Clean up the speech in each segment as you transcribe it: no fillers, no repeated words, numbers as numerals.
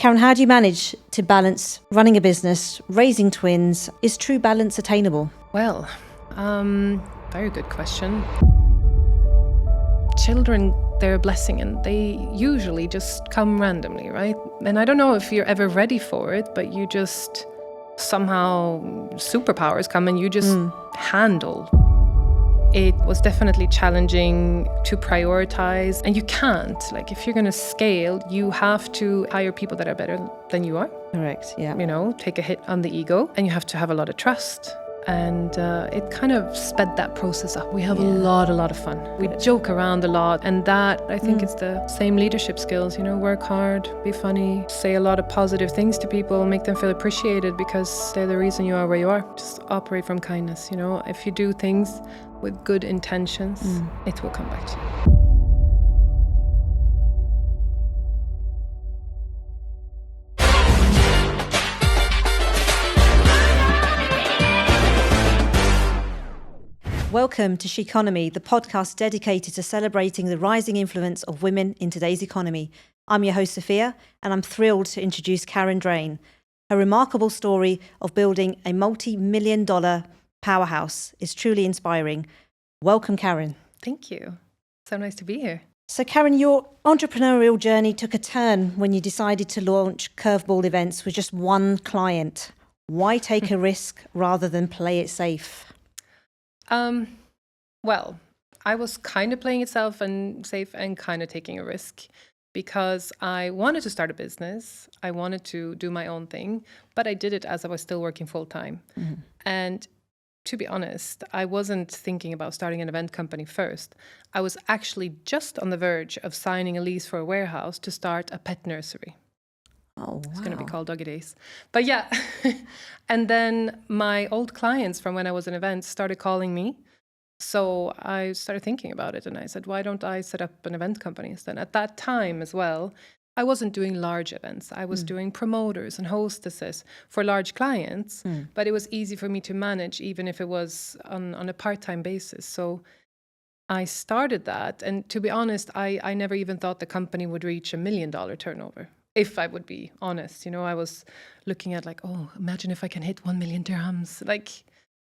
Karin, how do you manage to balance running a business, raising twins? Is true balance attainable? Well, very good question. Children, they're a blessing and they usually just come randomly, right? And I don't know if you're ever ready for it, but you just somehow superpowers come and you just handle. It was definitely challenging to prioritize, and you can't. Like, if you're going to scale, you have to hire people that are better than you are. Correct, yeah. You know, take a hit on the ego, and you have to have a lot of trust. And it kind of sped that process up. We have a lot of fun. We joke around a lot, and that, I think, it's the same leadership skills, you know, work hard, be funny, say a lot of positive things to people, make them feel appreciated because they're the reason you are where you are. Just operate from kindness, you know. If you do things with good intentions, it will come back to you. Welcome to Sheconomy, the podcast dedicated to celebrating the rising influence of women in today's economy. I'm your host, Sophia, and I'm thrilled to introduce Karin Drane. Her remarkable story of building a multi-million-dollar powerhouse is truly inspiring. Welcome, Karin. Thank you. So nice to be here. So, Karin, your entrepreneurial journey took a turn when you decided to launch Curveball Events with just one client. Why take a risk rather than play it safe? Well, I was kind of playing it safe and kind of taking a risk because I wanted to start a business. I wanted to do my own thing, but I did it as I was still working full time. And to be honest, I wasn't thinking about starting an event company first. I was actually just on the verge of signing a lease for a warehouse to start a pet nursery. Oh, wow. It's going to be called Doggy Days. But yeah. And then my old clients from when I was in events started calling me. So I started thinking about it and I said, why don't I set up an event company instead? At that time as well, I wasn't doing large events. I was doing promoters and hostesses for large clients, but it was easy for me to manage even if it was on a part-time basis. So I started that. And to be honest, I never even thought the company would reach $1 million turnover. If I would be honest, you know, I was looking at like, oh, imagine if I can hit 1 million dirhams, like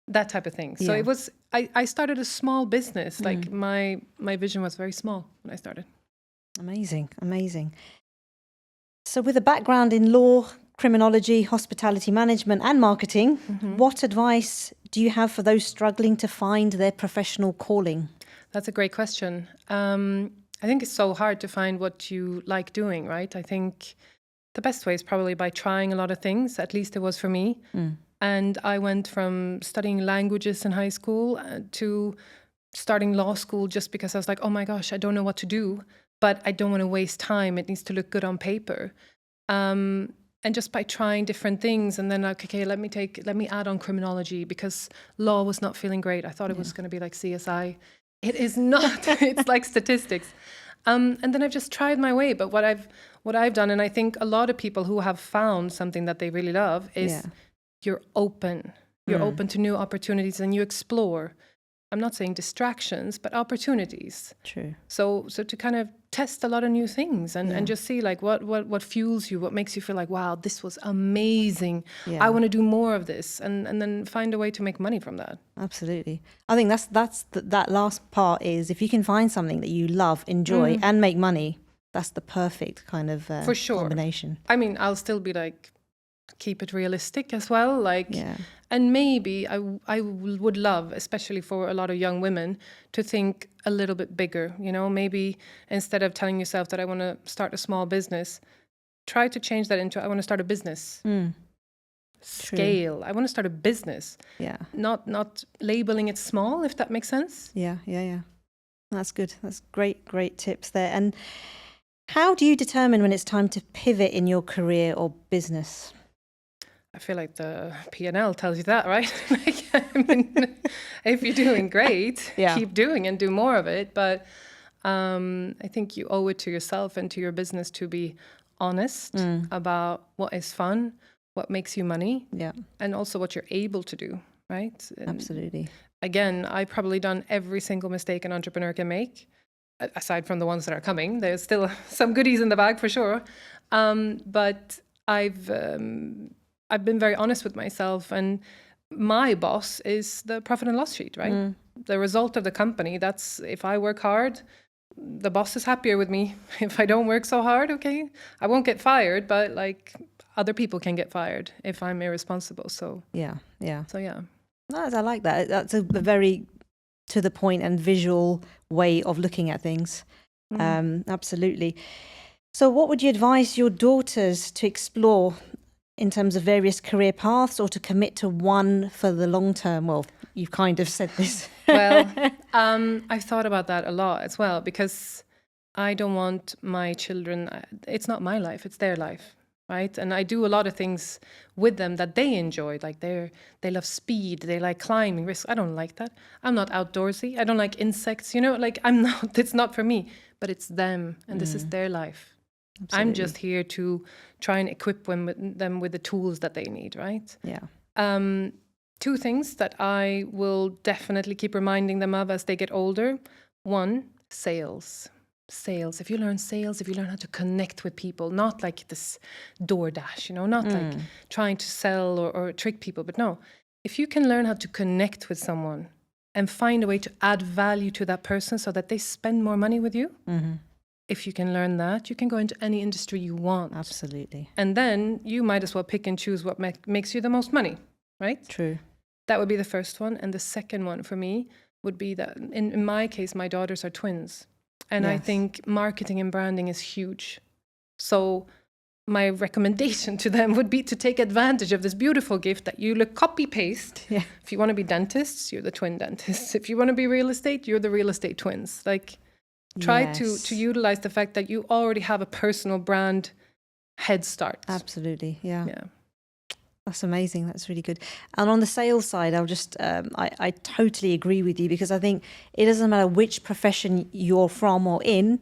that type of thing. So it was, I started a small business. Like my vision was very small when I started. Amazing, amazing. So with a background in law, criminology, hospitality management and marketing, what advice do you have for those struggling to find their professional calling? That's a great question. I think it's so hard to find what you like doing, right? I think the best way is probably by trying a lot of things. At least it was for me. And I went from studying languages in high school to starting law school just because I was like, oh my gosh, I don't know what to do, but I don't want to waste time. It needs to look good on paper. And just by trying different things, and then like, okay, let me add on criminology because law was not feeling great. I thought it was going to be like CSI. It is not. It's like statistics. And then I've just tried my way. But what I've done, and I think a lot of people who have found something that they really love is you're open. You're open to new opportunities and you explore. I'm not saying distractions, but opportunities. True. So to kind of test a lot of new things and just see like what fuels you, what makes you feel like, wow, this was amazing. I want to do more of this, and then find a way to make money from that. Absolutely. I think that last part is if you can find something that you love, enjoy and make money, that's the perfect kind of for sure combination. I mean, I'll still be like, keep it realistic as well, like and maybe I would love, especially for a lot of young women, to think a little bit bigger, you know. Maybe instead of telling yourself that I want to start a small business, try to change that into I want to start a business. Scale. I want to start a business. Not labeling it small, if that makes sense. Yeah. That's good. That's great tips there. And how do you determine when it's time to pivot in your career or business? I feel like the P&L tells you that, right? Like, I mean, if you're doing great, keep doing and do more of it. But I think you owe it to yourself and to your business to be honest about what is fun, what makes you money, and also what you're able to do, right? And absolutely. Again, I've probably done every single mistake an entrepreneur can make. aside from the ones that are coming. There's still some goodies in the bag for sure. But I've been very honest with myself, and my boss is the profit and loss sheet, right? The result of the company. That's if I work hard, the boss is happier with me. If I don't work so hard, okay, I won't get fired, but like other people can get fired if I'm irresponsible. So yeah. Nice, I like that. That's a very to the point and visual way of looking at things. Absolutely. So what would you advise your daughters to explore in terms of various career paths, or to commit to one for the long term? Well, you've kind of said this. Well, I've thought about that a lot as well, because I don't want my children, it's not my life, it's their life, right? And I do a lot of things with them that they enjoy, like they love speed, they like climbing, risk. I don't like that. I'm not outdoorsy. I don't like insects, like I'm not, it's not for me, but it's them, and this is their life. Absolutely. I'm just here to try and equip them with the tools that they need, right? Yeah. Two things that I will definitely keep reminding them of as they get older. One, sales. If you learn sales, if you learn how to connect with people, not like this DoorDash, not like trying to sell or trick people, but no, if you can learn how to connect with someone and find a way to add value to that person so that they spend more money with you, if you can learn that, you can go into any industry you want. Absolutely. And then you might as well pick and choose what makes you the most money, right? True. That would be the first one. And the second one for me would be that in my case, my daughters are twins. And I think marketing and branding is huge. So my recommendation to them would be to take advantage of this beautiful gift that you copy paste. Yeah. If you want to be dentists, you're the twin dentists. If you want to be real estate, you're the real estate twins. Like, try to utilize the fact that you already have a personal brand head start. Absolutely, yeah. That's amazing. That's really good. And on the sales side, I'll just, I totally agree with you, because I think it doesn't matter which profession you're from or in,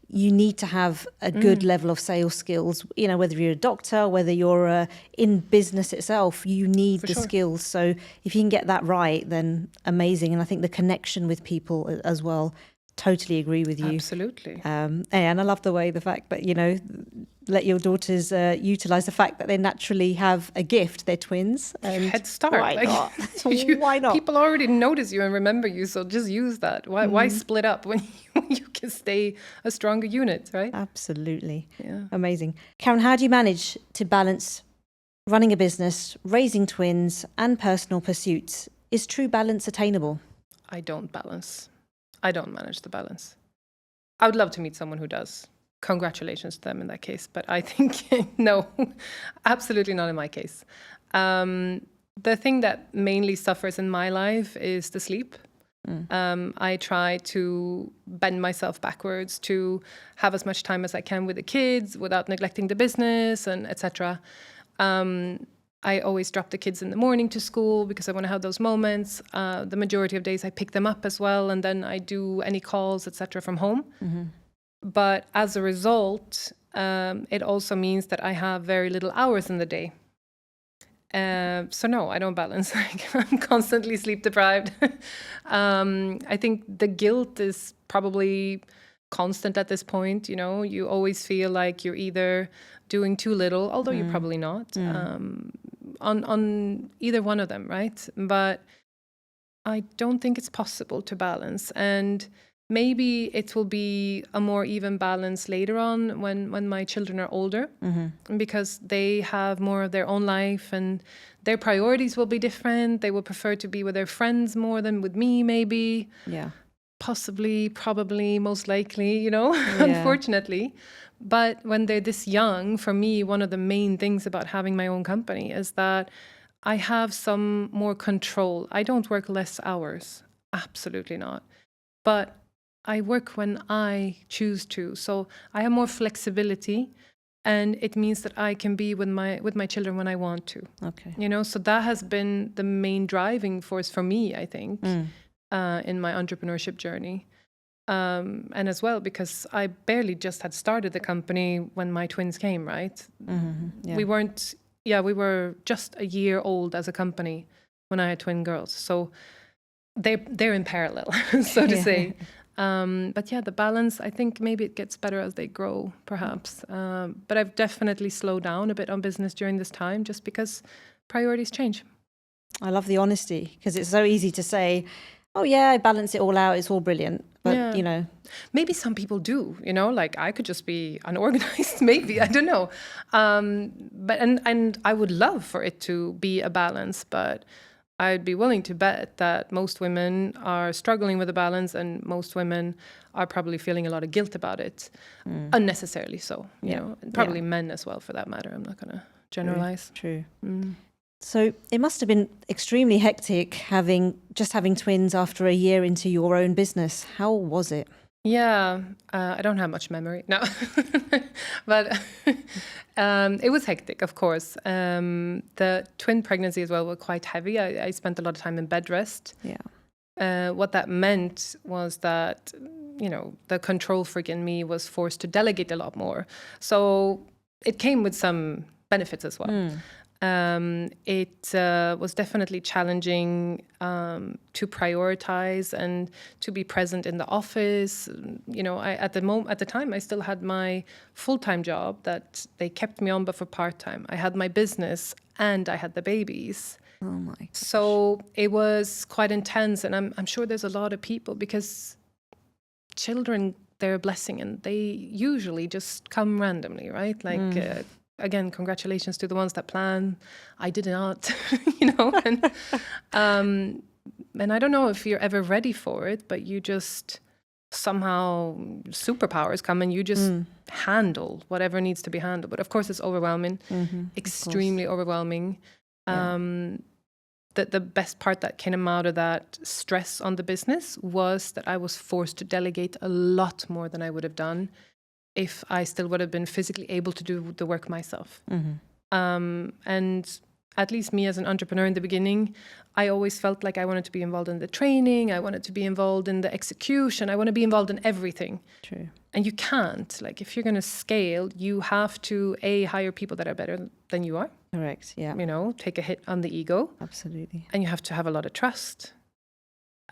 you need to have a good level of sales skills. Whether you're a doctor, whether you're in business itself, you need the skills. So if you can get that right, then amazing. And I think the connection with people as well. Totally agree with you. Absolutely. And I love the fact that, let your daughters utilize the fact that they naturally have a gift. They're twins. And head start. Why not? Why not? People already notice you and remember you, so just use that. Why split up when you can stay a stronger unit, right? Absolutely. Yeah. Amazing. Karin, how do you manage to balance running a business, raising twins, and personal pursuits? Is true balance attainable? I don't manage the balance. I would love to meet someone who does. Congratulations to them in that case. But I think, no, absolutely not in my case. The thing that mainly suffers in my life is the sleep. I try to bend myself backwards to have as much time as I can with the kids without neglecting the business and etc. I always drop the kids in the morning to school because I want to have those moments. The majority of days I pick them up as well, and then I do any calls, etc. from home. But as a result, it also means that I have very little hours in the day. So no, I don't balance. I'm constantly sleep deprived. I think the guilt is probably constant at this point. You always feel like you're either doing too little, although you're probably not, on either one of them, right? But I don't think it's possible to balance. And maybe it will be a more even balance later on when my children are older, because they have more of their own life and their priorities will be different. They will prefer to be with their friends more than with me, maybe. Yeah. Possibly, probably, most likely, unfortunately. But when they're this young, for me, one of the main things about having my own company is that I have some more control. I don't work less hours. Absolutely not. But I work when I choose to. So I have more flexibility, and it means that I can be with my children when I want to. Okay. So that has been the main driving force for me, I think, in my entrepreneurship journey. And as well, because I barely just had started the company when my twins came, right? Yeah. We were just a year old as a company when I had twin girls. So they're in parallel, so to say. But yeah, the balance, I think maybe it gets better as they grow, perhaps. But I've definitely slowed down a bit on business during this time just because priorities change. I love the honesty, because it's so easy to say, oh yeah, I balance it all out, it's all brilliant. But, maybe some people do, like I could just be unorganized, maybe, I don't know. But and I would love for it to be a balance, but I'd be willing to bet that most women are struggling with a balance, and most women are probably feeling a lot of guilt about it, unnecessarily so, you know, and probably men as well for that matter. I'm not going to generalize. True. So it must have been extremely hectic having twins after a year into your own business. How was it? Yeah, I don't have much memory, no, but it was hectic, of course. The twin pregnancy as well were quite heavy. I spent a lot of time in bed rest. Yeah. What that meant was that, the control freak in me was forced to delegate a lot more. So it came with some benefits as well. It was definitely challenging to prioritize and to be present in the office. At the time, I still had my full-time job that they kept me on, but for part-time. I had my business and I had the babies. Oh my gosh. So it was quite intense, and I'm sure there's a lot of people, because children, they're a blessing, and they usually just come randomly, right? Like. Again, congratulations to the ones that plan. I did not, and I don't know if you're ever ready for it, but you just somehow superpowers come and you just handle whatever needs to be handled. But of course, it's overwhelming, extremely overwhelming. The best part that came out of that stress on the business was that I was forced to delegate a lot more than I would have done if I still would have been physically able to do the work myself. And at least me as an entrepreneur in the beginning, I always felt like I wanted to be involved in the training. I wanted to be involved in the execution. I want to be involved in everything. True. And you can't. Like, if you're going to scale, you have to, hire people that are better than you are. Correct, yeah. Take a hit on the ego. Absolutely. And you have to have a lot of trust.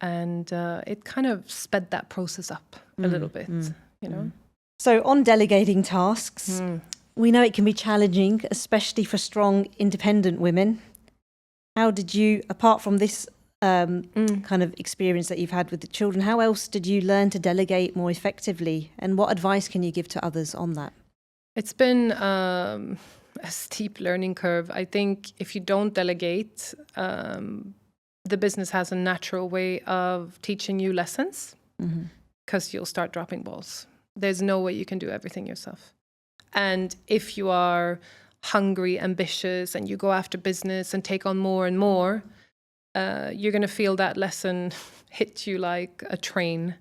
And it kind of sped that process up a little bit, So on delegating tasks, we know it can be challenging, especially for strong, independent women. How did you, apart from this kind of experience that you've had with the children, how else did you learn to delegate more effectively? And what advice can you give to others on that? It's been a steep learning curve. I think if you don't delegate, the business has a natural way of teaching you lessons, because you'll start dropping balls. There's no way you can do everything yourself. And if you are hungry, ambitious, and you go after business and take on more and more, you're going to feel that lesson hit you like a train.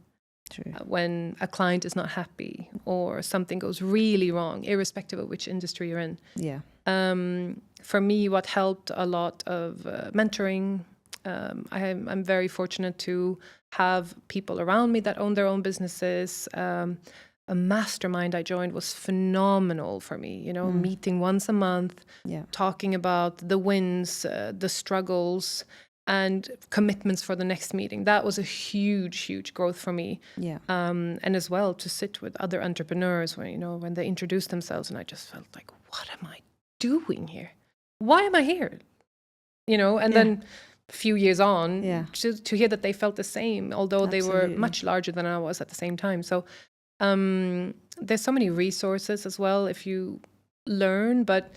True. When a client is not happy or something goes really wrong, irrespective of which industry you're in. Yeah. For me, what helped a lot of mentoring. I'm very fortunate to have people around me that own their own businesses. A mastermind I joined was phenomenal for me, meeting once a month, talking about the wins, the struggles, and commitments for the next meeting. That was a huge, huge growth for me. Yeah. And as well to sit with other entrepreneurs when they introduce themselves, and I just felt like, what am I doing here? Why am I here? And then a few years on, to hear that they felt the same, although they were much larger than I was at the same time. So there's so many resources as well if you learn, but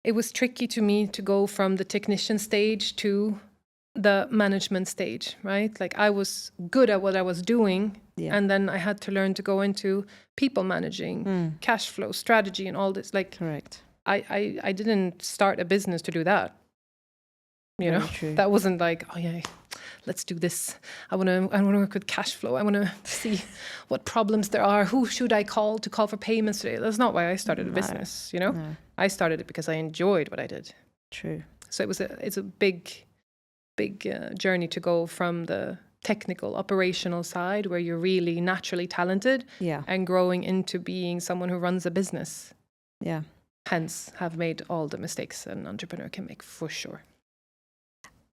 it was tricky to me to go from the technician stage to the management stage, right? Like, I was good at what I was doing, and then I had to learn to go into people managing, cash flow, strategy, and all this. Like, correct. I didn't start a business to do that. That wasn't like, oh yeah, let's do this. I want to work with cash flow. I want to see what problems there are. Who should I call to call for payments today? That's not why I started a business. No. I started it because I enjoyed what I did. True. So it's a big journey to go from the technical operational side, where you're really naturally talented, and growing into being someone who runs a business. Yeah. Hence, have made all the mistakes an entrepreneur can make, for sure.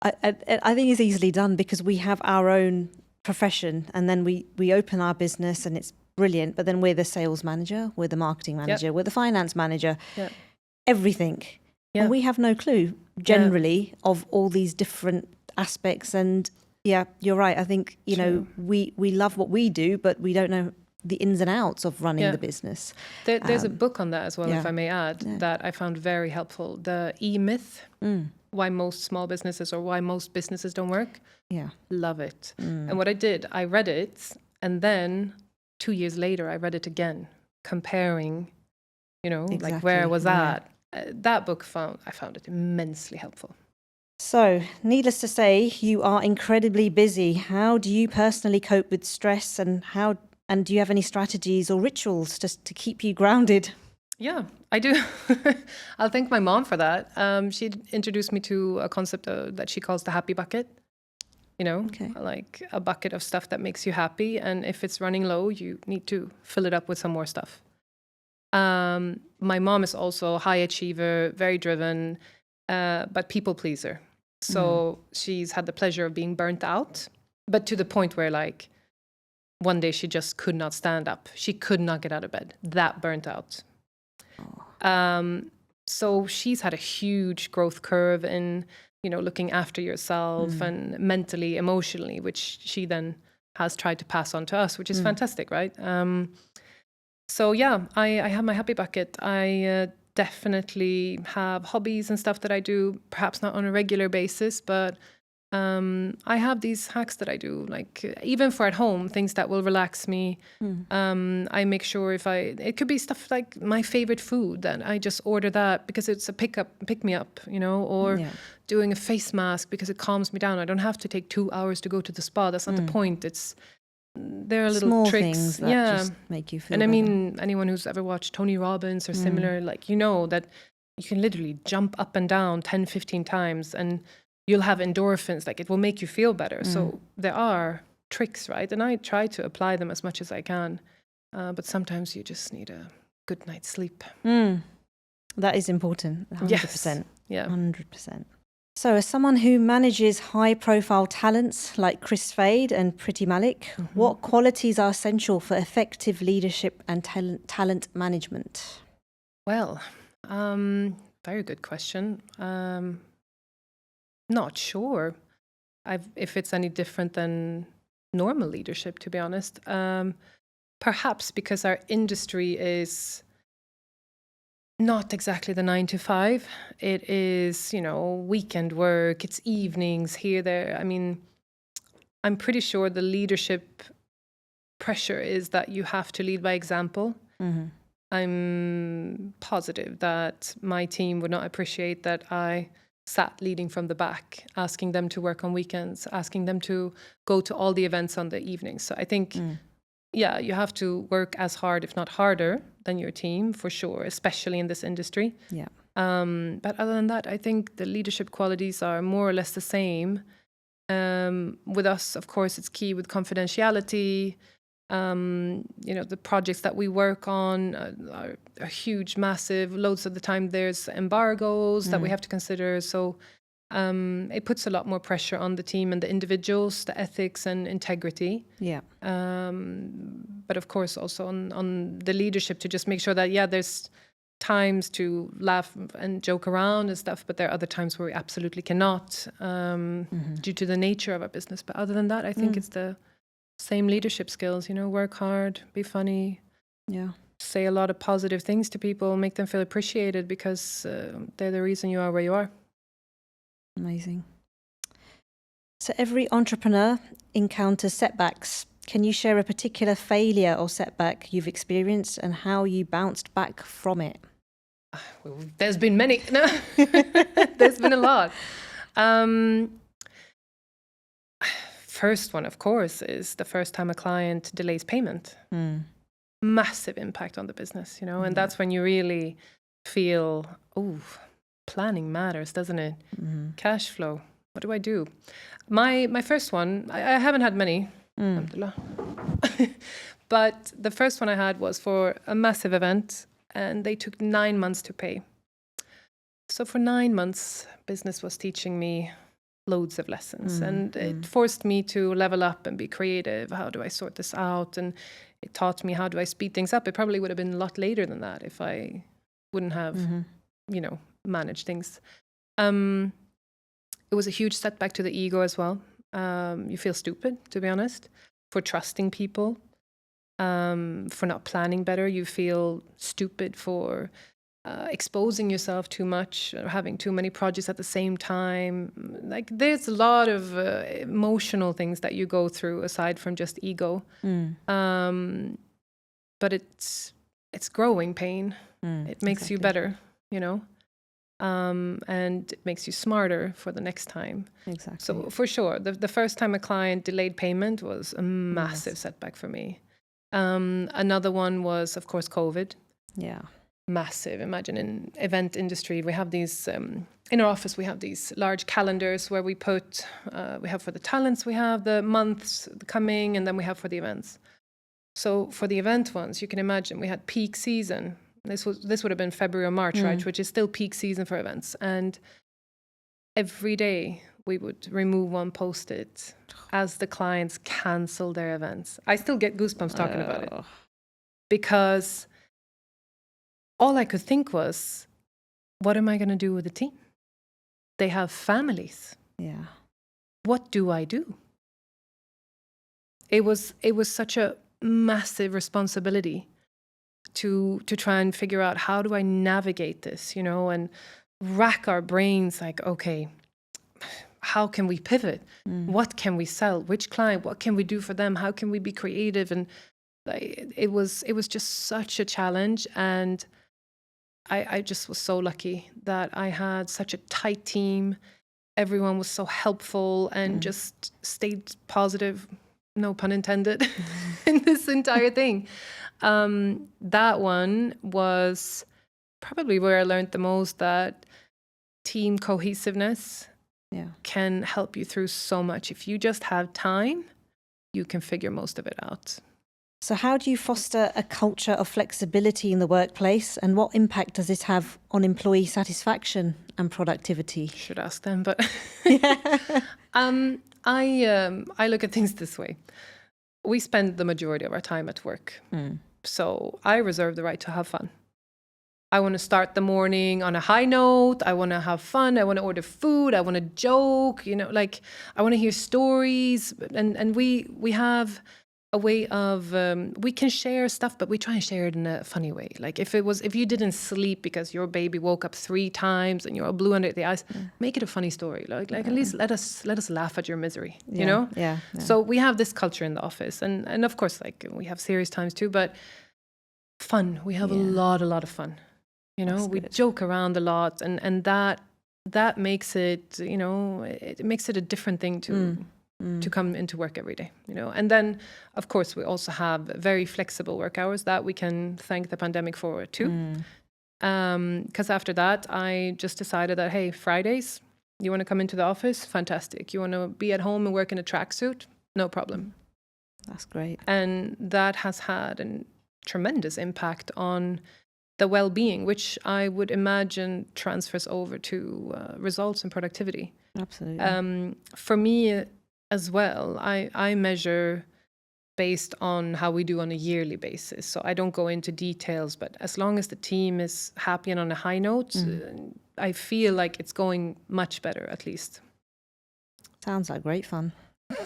I think it's easily done, because we have our own profession, and then we open our business and it's brilliant, but then we're the sales manager, we're the marketing manager, we're the finance manager, everything. And we have no clue generally of all these different aspects. And yeah, you're right. I think, you know, we love what we do, but we don't know the ins and outs of running the business. There's a book on that as well, if I may add, that I found very helpful. The E-myth, why most small businesses or why most businesses don't work. Yeah. Love it. And what I did, I read it, and then 2 years later, I read it again, comparing, you know, like where I was at. That book I found it immensely helpful. So, needless to say, you are incredibly busy. How do you personally cope with stress, and do you have any strategies or rituals just to keep you grounded? Yeah, I do. I'll thank my mom for that. She introduced me to a concept that she calls the happy bucket. You know, like a bucket of stuff that makes you happy. And if it's running low, you need to fill it up with some more stuff. My mom is also a high achiever, very driven, but people pleaser. So she's had the pleasure of being burnt out, but to the point where like one day she just could not stand up. She could not get out of bed. That burnt out. So she's had a huge growth curve in, you know, looking after yourself and mentally, emotionally, which she then has tried to pass on to us, which is fantastic, right? So yeah, I have my happy bucket. I definitely have hobbies and stuff that I do, perhaps not on a regular basis, but I have these hacks that I do, like even for at home, things that will relax me. I make sure it could be stuff like my favorite food, that I just order that because it's a pick me up, you know, or doing a face mask because it calms me down. I don't have to take 2 hours to go to the spa. That's not the point. There are little small tricks things that just make you feel and better. I mean, anyone who's ever watched Tony Robbins or similar, like, you know, that you can literally jump up and down 10, 15 times and you'll have endorphins, like it will make you feel better. So there are tricks, right? And I try to apply them as much as I can. But sometimes you just need a good night's sleep. That is important, 100%. Yes. Yeah. 100%. So as someone who manages high-profile talents like Kris Fade and Priti Malik, what qualities are essential for effective leadership and talent management? Well, very good question. Not sure if it's any different than normal leadership, to be honest. Perhaps because our industry is not exactly the 9 to 5. It is, you know, weekend work, it's evenings here, there. I mean, I'm pretty sure the leadership pressure is that you have to lead by example. I'm positive that my team would not appreciate that I sat leading from the back, asking them to work on weekends, asking them to go to all the events on the evenings. So I think, yeah, you have to work as hard, if not harder, than your team, for sure, especially in this industry. Yeah. But other than that, I think the leadership qualities are more or less the same. With us, of course, it's key with confidentiality. You know, the projects that we work on are huge, massive. Loads of the time there's embargoes that we have to consider. So it puts a lot more pressure on the team and the individuals, the ethics and integrity. Yeah. But of course also on the leadership to just make sure that, yeah, there's times to laugh and joke around and stuff, but there are other times where we absolutely cannot due to the nature of our business. But other than that, I think it's the same leadership skills, you know, work hard, be funny. Yeah. Say a lot of positive things to people, make them feel appreciated because they're the reason you are where you are. Amazing. So every entrepreneur encounters setbacks. Can you share a particular failure or setback you've experienced and how you bounced back from it? Well, there's been many. No, there's been a lot. First one, of course, is the first time a client delays payment. Massive impact on the business, you know, and that's when you really feel, oh, planning matters, doesn't it? Cash flow. What do I do? My first one, I haven't had many, alhamdulillah. But the first one I had was for a massive event, and they took 9 months to pay. So for 9 months, business was teaching me loads of lessons. And it forced me to level up and be creative. How do I sort this out? And it taught me how do I speed things up. It probably would have been a lot later than that if I wouldn't have, managed things. It was a huge setback to the ego as well. You feel stupid, to be honest, for trusting people, for not planning better. You feel stupid for exposing yourself too much, or having too many projects at the same time. Like, there's a lot of emotional things that you go through aside from just ego. But it's growing pain. It makes you better, and it makes you smarter for the next time. Exactly. So for sure, the first time a client delayed payment was a massive setback for me. Another one was, of course, COVID. Yeah. Massive. Imagine in event industry, we have these, in our office, we have these large calendars where we put, we have for the talents, we have the months coming, and then we have for the events. So for the event ones, you can imagine we had peak season. This would have been February or March, right? Which is still peak season for events. And every day we would remove one Post-it as the clients cancel their events. I still get goosebumps talking about it. Because all I could think was, what am I going to do with the team? They have families. Yeah. What do I do? It was such a massive responsibility to try and figure out, how do I navigate this, and rack our brains like, okay, how can we pivot? What can we sell? Which client? What can we do for them? How can we be creative? And it was just such a challenge. And I just was so lucky that I had such a tight team. Everyone was so helpful and just stayed positive, no pun intended, in this entire thing. That one was probably where I learned the most, that team cohesiveness can help you through so much. If you just have time, you can figure most of it out. So how do you foster a culture of flexibility in the workplace, and what impact does this have on employee satisfaction and productivity? Should ask them, but I look at things this way. We spend the majority of our time at work. So I reserve the right to have fun. I want to start the morning on a high note. I want to have fun. I want to order food. I want to joke, I want to hear stories. And we have a way of, we can share stuff, but we try and share it in a funny way. Like if you didn't sleep because your baby woke up 3 times and you're all blue under the eyes, make it a funny story. Like at least let us laugh at your misery, you know? Yeah. So we have this culture in the office, and of course, we have serious times too, but fun. We have a lot of fun. We joke around a lot, and that makes it, it makes it a different thing to come into work every day, And then, of course, we also have very flexible work hours that we can thank the pandemic for too. Because after that, I just decided that, hey, Fridays, you want to come into the office? Fantastic. You want to be at home and work in a tracksuit? No problem. That's great. And that has had a tremendous impact on the well-being, which I would imagine transfers over to results and productivity. Absolutely. For me as well, I measure based on how we do on a yearly basis. So I don't go into details, but as long as the team is happy and on a high note, I feel like it's going much better, at least. Sounds like great fun.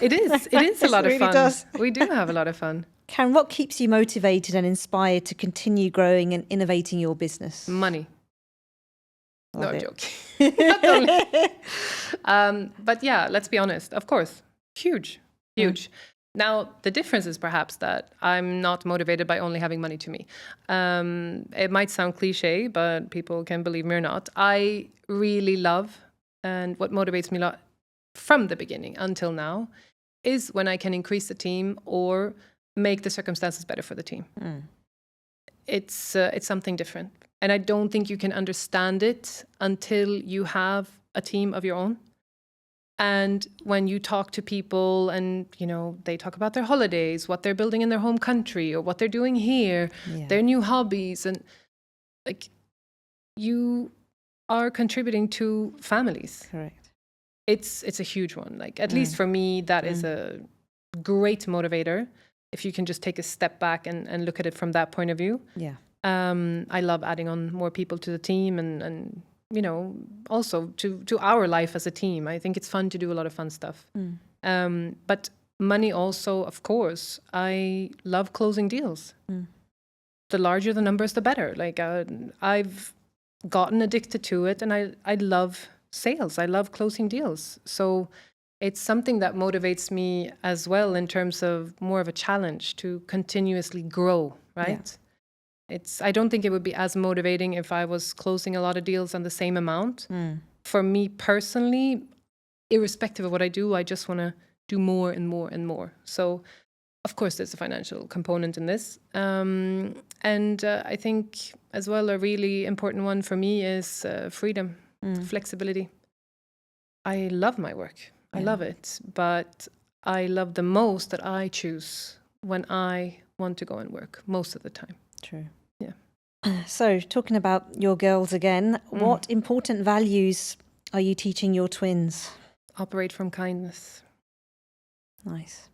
It is. It is a lot of really fun. Does. We do have a lot of fun. Karen, what keeps you motivated and inspired to continue growing and innovating your business? Money. Love No, it. joking. Not only. But yeah, let's be honest. Of course, huge. Now, the difference is perhaps that I'm not motivated by only having money to me. It might sound cliche, but people can believe me or not. I really love, and what motivates me a lot from the beginning until now, is when I can increase the team or make the circumstances better for the team. It's something different. And I don't think you can understand it until you have a team of your own. And when you talk to people and, they talk about their holidays, what they're building in their home country or what they're doing here, their new hobbies, and you are contributing to families. Correct. it's a huge one. Like, at least for me, that is a great motivator. If you can just take a step back and look at it from that point of view. Yeah. I love adding on more people to the team and you know, also to our life as a team. I think it's fun to do a lot of fun stuff. But money also, of course, I love closing deals. The larger the numbers, the better. Like, I've gotten addicted to it, and I love sales. I love closing deals. So it's something that motivates me as well in terms of more of a challenge to continuously grow, right? I don't think it would be as motivating if I was closing a lot of deals on the same amount. For me personally, irrespective of what I do, I just want to do more and more and more. So, of course, there's a financial component in this. And I think as well, a really important one for me is freedom, flexibility. I love my work. I love it. But I love the most that I choose when I want to go and work most of the time. True. Yeah. So, talking about your girls again, what important values are you teaching your twins? Operate from kindness. Nice.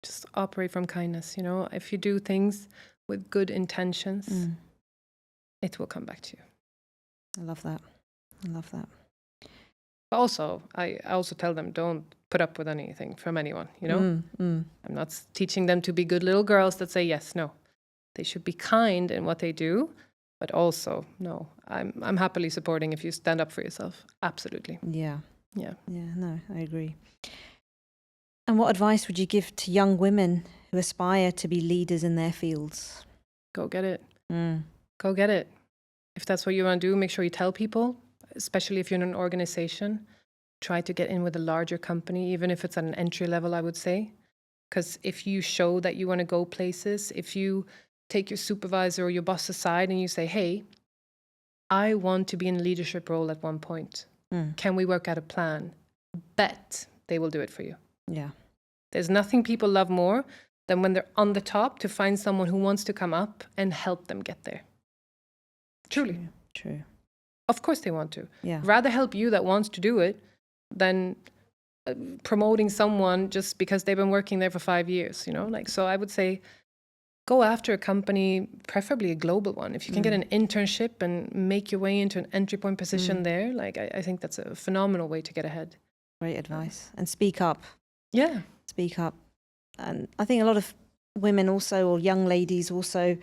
Just operate from kindness. You know, if you do things with good intentions, it will come back to you. I love that. I love that. But also, I also tell them, don't put up with anything from anyone, you know? I'm not teaching them to be good little girls that say yes, no. They should be kind in what they do, but also, no, I'm happily supporting if you stand up for yourself. Absolutely. Yeah. Yeah. Yeah, no, I agree. And what advice would you give to young women who aspire to be leaders in their fields? Go get it. Go get it. If that's what you want to do, make sure you tell people, especially if you're in an organization. Try to get in with a larger company, even if it's at an entry level, I would say. Because if you show that you want to go places, if you take your supervisor or your boss aside and you say, hey, I want to be in a leadership role at one point. Can we work out a plan? Bet they will do it for you. Yeah. There's nothing people love more than when they're on the top to find someone who wants to come up and help them get there. Truly. True. Of course they want to. Yeah. Rather help you that wants to do it than promoting someone just because they've been working there for 5 years, you know? Like, so I would say go after a company, preferably a global one. If you can get an internship and make your way into an entry point position there, like I think that's a phenomenal way to get ahead. Great advice. And speak up. Yeah. Speak up. And I think a lot of women also, or young ladies also,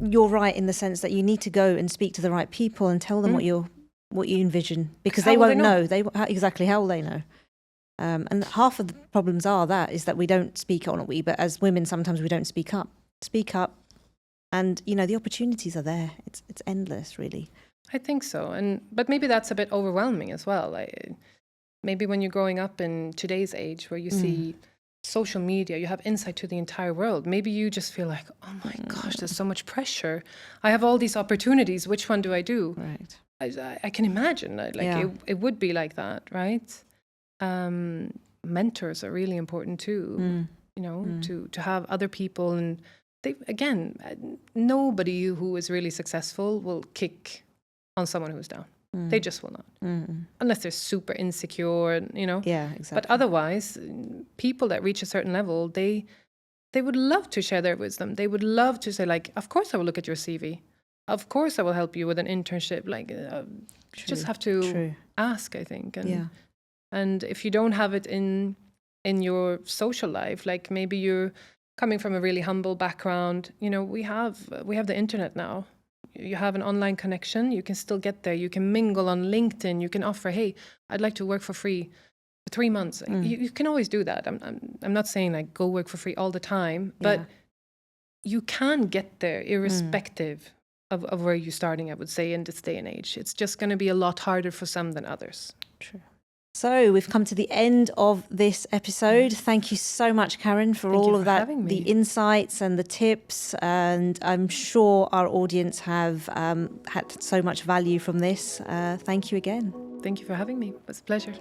you're right in the sense that you need to go and speak to the right people and tell them what you envision, because they won't know. Exactly, how will they know? And half of the problems are that we don't speak, or not we, but as women sometimes we don't speak up. Speak up, and you know the opportunities are there. It's endless, really. I think so, but maybe that's a bit overwhelming as well. Maybe when you're growing up in today's age, where you see social media, you have insight to the entire world. Maybe you just feel like, oh my gosh, there's so much pressure. I have all these opportunities. Which one do I do? Right. I can imagine it would be like that, right? Mentors are really important too, you know, to have other people. And nobody who is really successful will kick on someone who's down. They just will not, unless they're super insecure, you know. Yeah, exactly. But otherwise, people that reach a certain level, they would love to share their wisdom. They would love to say, like, of course I will look at your CV. Of course I will help you with an internship. Like, just have to ask, I think. And if you don't have it in your social life, like maybe you're coming from a really humble background, you know, we have the internet now. You have an online connection, you can still get there. You can mingle on LinkedIn. You can offer, hey, I'd like to work for free for 3 months. You can always do that. I'm not saying like go work for free all the time, but you can get there irrespective of where you're starting, I would say, in this day and age. It's just going to be a lot harder for some than others. True. So we've come to the end of this episode. Thank you so much, Karin, for all of that, the insights and the tips. And I'm sure our audience have had so much value from this. Thank you again. Thank you for having me. It was a pleasure.